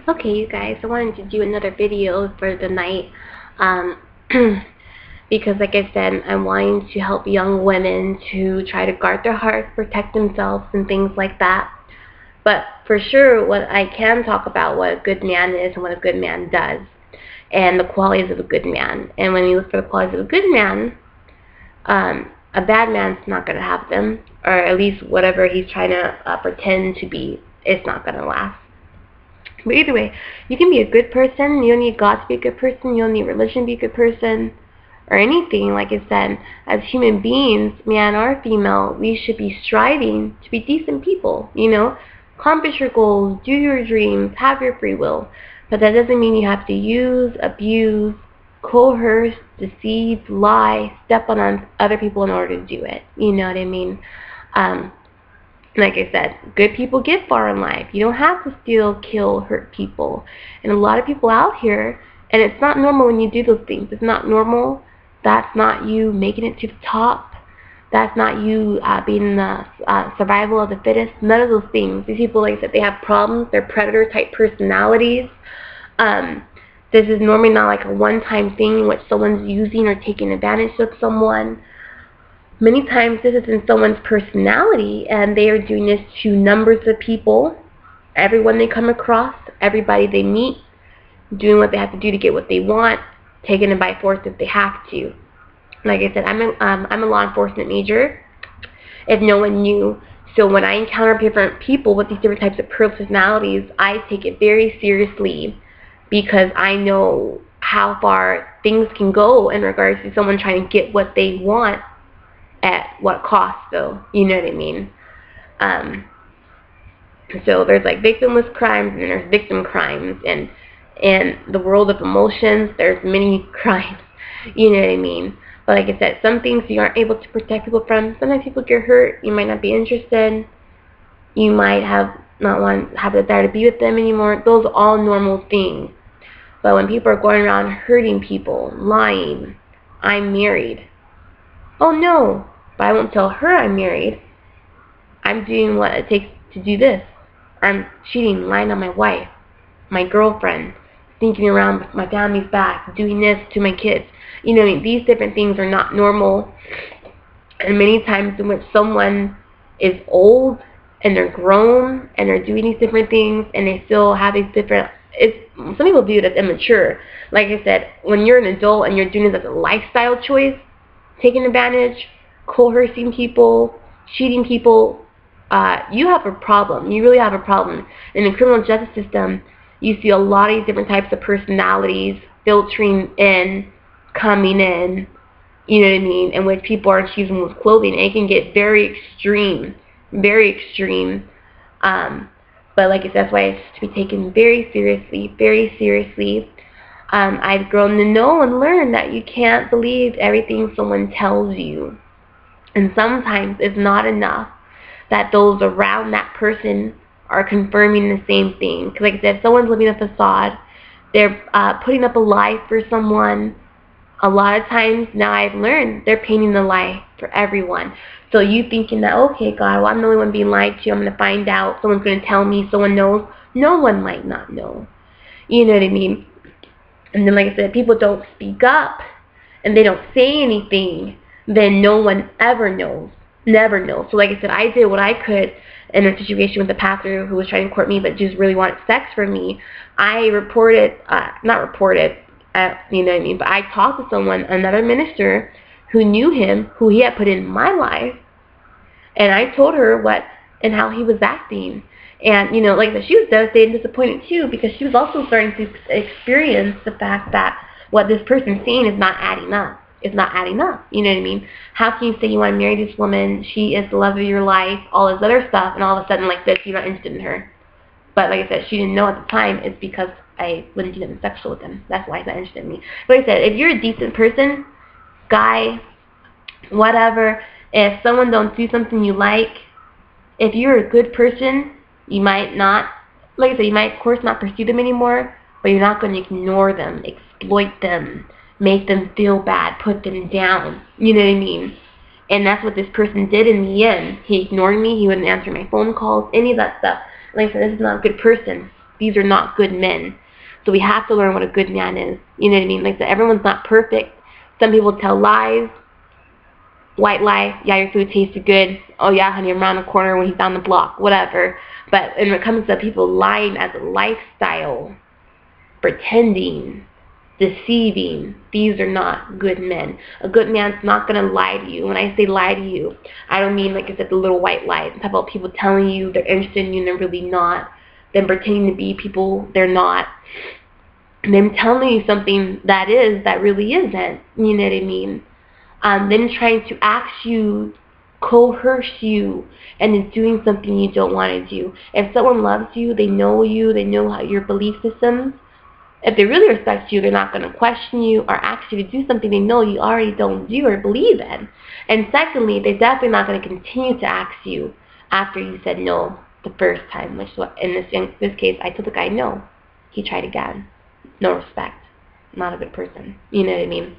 Okay, you guys, I wanted to do another video for the night um, because, like I said, I'm wanting to help young women to try to guard their hearts, protect themselves, and things like that. But for sure, what I can talk about what a good man is and what a good man does, and the qualities of a good man. And when you look for the qualities of a good man, a bad man's not going to have them, or at least whatever he's trying to pretend to be, it's not going to last. But either way, you can be a good person. You don't need God to be a good person. You don't need religion to be a good person or anything. Like I said, as human beings, man or female, we should be striving to be decent people, Accomplish your goals, do your dreams, have your free will. But that doesn't mean you have to use, abuse, coerce, deceive, lie, step on other people in order to do it. You know what I mean? Like I said, good people get far in life. You don't have to steal, kill, hurt people. And a lot of people out here, and it's not normal when you do those things. It's not normal. That's not you making it to the top. That's not you being the survival of the fittest. None of those things. These people, like I said, they have problems. They're predator-type personalities. This is normally not like a one-time thing in which someone's using or taking advantage of someone. Many times this is in someone's personality, and they are doing this to numbers of people, everyone they come across, everybody they meet, doing what they have to do to get what they want, taking it by force if they have to. Like I said, I'm a law enforcement major, if no one knew. So when I encounter different people with these different types of personalities, I take it very seriously because I know how far things can go in regards to someone trying to get what they want at what cost, though. You know what I mean? So there's like victimless crimes and there's victim crimes, and in the world of emotions, there's many crimes. You know what I mean? But like I said, some things you aren't able to protect people from. Sometimes people get hurt. You might not be interested. You might have the desire to be with them anymore. Those are all normal things. But when people are going around hurting people, lying, I'm married. Oh no, but I won't tell her I'm married. I'm doing what it takes to do this. I'm cheating, lying on my wife, my girlfriend, sneaking around with my family's back, doing this to my kids. You know, these different things are not normal. And many times in which someone is old and they're grown and they're doing these different things and they still have these different, some people view it as immature. Like I said, when you're an adult and you're doing this as a lifestyle choice, taking advantage, coercing people, cheating people, you have a problem. You really have a problem. In the criminal justice system, you see a lot of different types of personalities filtering in, coming in, you know what I mean, in which people are choosing with clothing. It can get very extreme, very extreme. But like I said, that's why it's to be taken very seriously, very seriously. I've grown to know and learn that you can't believe everything someone tells you. And sometimes it's not enough that those around that person are confirming the same thing. Because like I said, if someone's living a facade, they're putting up a lie for someone. A lot of times now I've learned they're painting the lie for everyone. So you thinking that, okay, God, well, I'm the only one being lied to. I'm going to find out. Someone's going to tell me. Someone knows. No one might not know. You know what I mean? And then, like I said, people don't speak up and they don't say anything, then no one ever knows. Never knows. So like I said, I did what I could in a situation with a pastor who was trying to court me but just really wanted sex from me. I reported, not reported, you know what I mean, but I talked to someone, another minister, who knew him, who he had put in my life, and I told her what and how he was acting. And, you know, like I said, she was devastated and disappointed too, because she was also starting to experience the fact that what this person's saying is not adding up. It's not adding up. You know what I mean? How can you say you want to marry this woman, she is the love of your life, all this other stuff, and all of a sudden like this, you're not interested in her? But like I said, she didn't know at the time it's because I wouldn't do nothing sexual with him. That's why he's not interested in me. But like I said, if you're a decent person, guy, whatever, if someone don't do something you like, if you're a good person, you might not, like I said, you might of course not pursue them anymore, but you're not going to ignore them, exploit them, make them feel bad, put them down. You know what I mean? And that's what this person did in the end. He ignored me. He wouldn't answer my phone calls, any of that stuff. Like I said, this is not a good person. These are not good men. So we have to learn what a good man is. You know what I mean? Like, so everyone's not perfect. Some people tell lies. White lie, yeah, your food tasted good. Oh yeah, honey, I'm around the corner when he's down the block, whatever. But when it comes to people lying as a lifestyle, pretending, deceiving, these are not good men. A good man's not going to lie to you. When I say lie to you, I don't mean, like I said, the little white lies. I'm talking about people telling you they're interested in you and they're really not. Them pretending to be people they're not. And them telling you something that really isn't. You know what I mean? Then trying to ask you, coerce you, and is doing something you don't want to do. If someone loves you, they know how your belief systems. If they really respect you, they're not going to question you or ask you to do something they know you already don't do or believe in. And secondly, they're definitely not going to continue to ask you after you said no the first time. Which in this case, I told the guy no. He tried again. No respect. Not a good person. You know what I mean?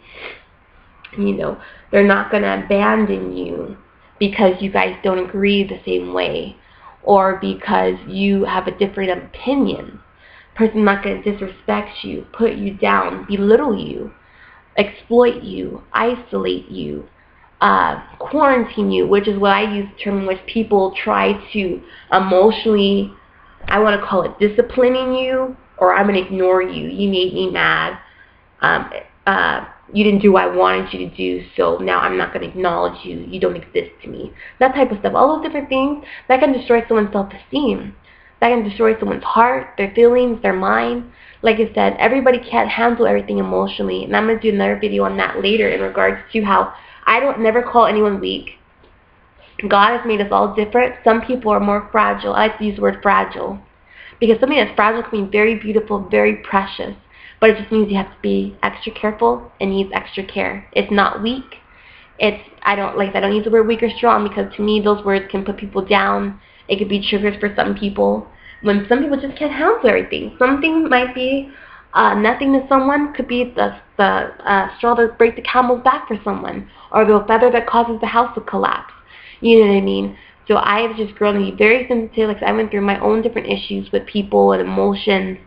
You know, they're not going to abandon you because you guys don't agree the same way or because you have a different opinion. Person's not going to disrespect you, put you down, belittle you, exploit you, isolate you, quarantine you, which is what I use the term in which people try to emotionally, I want to call it disciplining you, or I'm going to ignore you. You made me mad. You didn't do what I wanted you to do, so now I'm not going to acknowledge you. You don't exist to me. That type of stuff. All those different things, that can destroy someone's self-esteem. That can destroy someone's heart, their feelings, their mind. Like I said, everybody can't handle everything emotionally, and I'm going to do another video on that later in regards to how I don't never call anyone weak. God has made us all different. Some people are more fragile. I like to use the word fragile because something that's fragile can be very beautiful, very precious. But it just means you have to be extra careful and needs extra care. It's not weak. I don't use the word weak or strong because to me those words can put people down. It could be triggers for some people. When some people just can't handle everything. Something might be nothing to someone, could be the straw that breaks the camel's back for someone, or the feather that causes the house to collapse. You know what I mean? So I have just grown to be very sensitive. Like I went through my own different issues with people and emotions,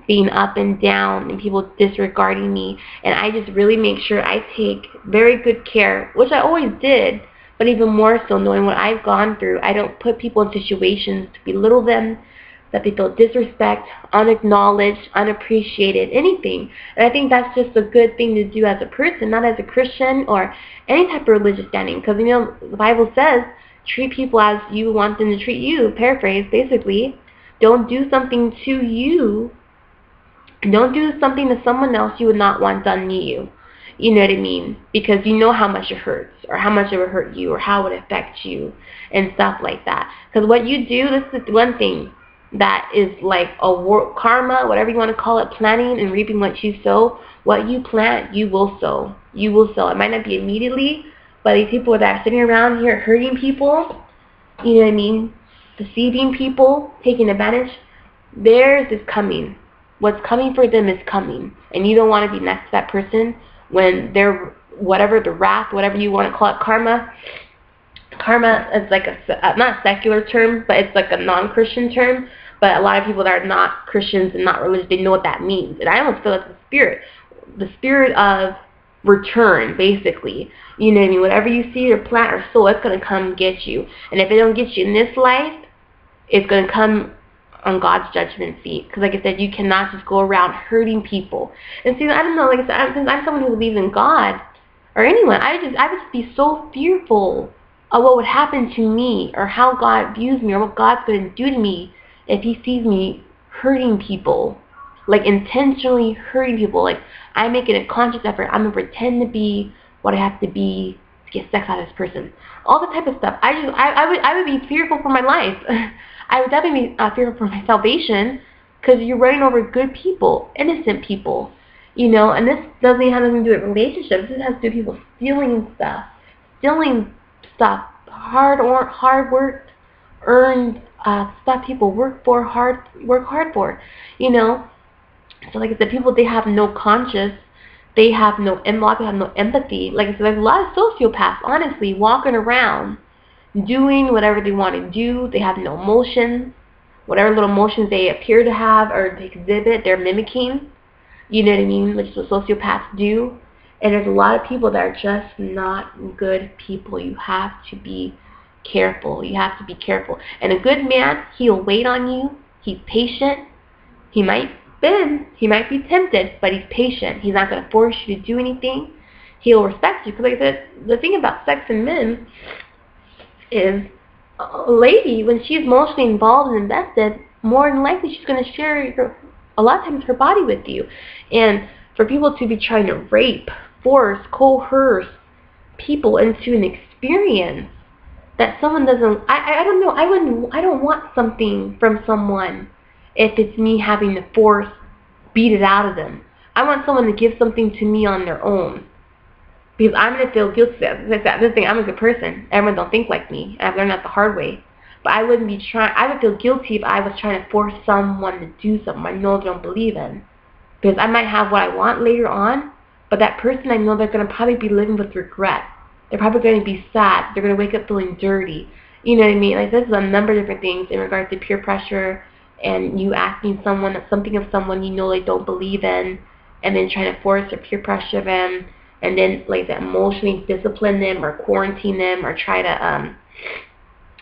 being up and down and people disregarding me, and I just really make sure I take very good care, which I always did, but even more so knowing what I've gone through. I don't put people in situations to belittle them, that they feel disrespect, unacknowledged, unappreciated, anything. And I think that's just a good thing to do as a person, not as a Christian or any type of religious standing, because you know the Bible says treat people as you want them to treat you. Paraphrase, basically. Don't do something to you. Don't do something to someone else you would not want done to you. You know what I mean? Because you know how much it hurts, or how much it would hurt you, or how it would affect you, and stuff like that. Because what you do, this is one thing that is like karma, whatever you want to call it, planting and reaping what you sow. What you plant, you will sow. You will sow. It might not be immediately, but these people that are sitting around here hurting people, you know what I mean, deceiving people, taking advantage, theirs is coming. What's coming for them is coming. And you don't want to be next to that person when they're, whatever, the wrath, whatever you want to call it, karma. Karma is like not a secular term, but it's like a non-Christian term. But a lot of people that are not Christians and not religious, they know what that means. And I almost feel like the spirit of return, basically. You know what I mean? Whatever you see or plant or sow, it's going to come get you. And if it don't get you in this life, it's going to come on God's judgment seat. Because like I said, you cannot just go around hurting people. And see, I don't know, like I said, since I'm someone who believes in God or anyone, I would just be so fearful of what would happen to me, or how God views me, or what God's going to do to me if he sees me hurting people, like intentionally hurting people. Like I'm making a conscious effort. I'm going to pretend to be what I have to be to get sex out of this person. All the type of stuff. I would be fearful for my life. I would definitely be fearful for my salvation, because you're running over good people, innocent people, you know. And this doesn't even have anything to do with relationships. This has to do with people stealing stuff, hard work, earned stuff people work hard for, you know. So like I said, people, they have no conscience, they have no empathy. Like I said, there's a lot of sociopaths, honestly, walking around doing whatever they want to do. They have no emotions. whatever little emotions they appear to have or to exhibit, they're mimicking. You know what I mean? Which is what sociopaths do. And there's a lot of people that are just not good people. You have to be careful. You have to be careful. And a good man, he'll wait on you. He's patient. He might bend. He might be tempted, but he's patient. He's not going to force you to do anything. He'll respect you. Because like I said, the thing about sex and men is a lady, when she's emotionally involved and invested, more than likely she's going to share a lot of times her body with you. And for people to be trying to rape, force, coerce people into an experience that someone doesn't, I don't know, I don't want something from someone if it's me having to force, beat it out of them. I want someone to give something to me on their own. Because I'm going to feel guilty. This thing, I'm a good person. Everyone don't think like me. I've learned that the hard way. But I would feel guilty if I was trying to force someone to do something I know they don't believe in. Because I might have what I want later on, but that person, I know they're going to probably be living with regret. They're probably going to be sad. They're going to wake up feeling dirty. You know what I mean? Like, this is a number of different things in regards to peer pressure and you asking someone something of someone you know they don't believe in, and then trying to force or peer pressure them, and then like that emotionally discipline them or quarantine them or try to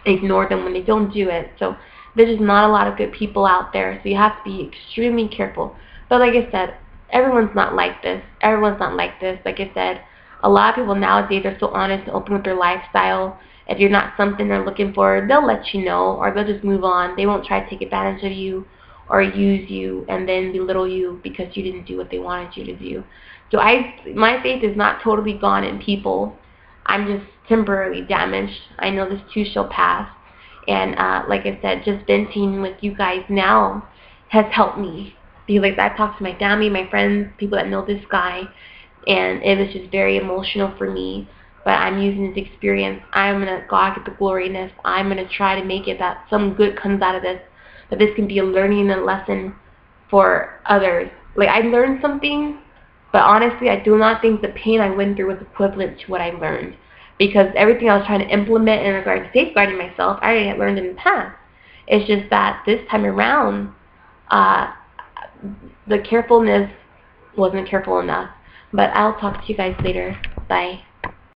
ignore them when they don't do it. So there's just not a lot of good people out there, so you have to be extremely careful. But like I said, everyone's not like this. Everyone's not like this. Like I said, a lot of people nowadays are so honest and open with their lifestyle. If you're not something they're looking for, they'll let you know, or they'll just move on. They won't try to take advantage of you or use you and then belittle you because you didn't do what they wanted you to do. So my faith is not totally gone in people. I'm just temporarily damaged. I know this too shall pass. And like I said, just venting with you guys now has helped me. Because like I've talked to my family, my friends, people that know this guy, and it was just very emotional for me. But I'm using this experience. I'm going to God get the glory in this. I'm going to try to make it that some good comes out of this. That this can be a learning and a lesson for others. Like, I learned something, but honestly, I do not think the pain I went through was equivalent to what I learned. Because everything I was trying to implement in regard to safeguarding myself, I already had learned in the past. It's just that this time around, the carefulness wasn't careful enough. But I'll talk to you guys later. Bye.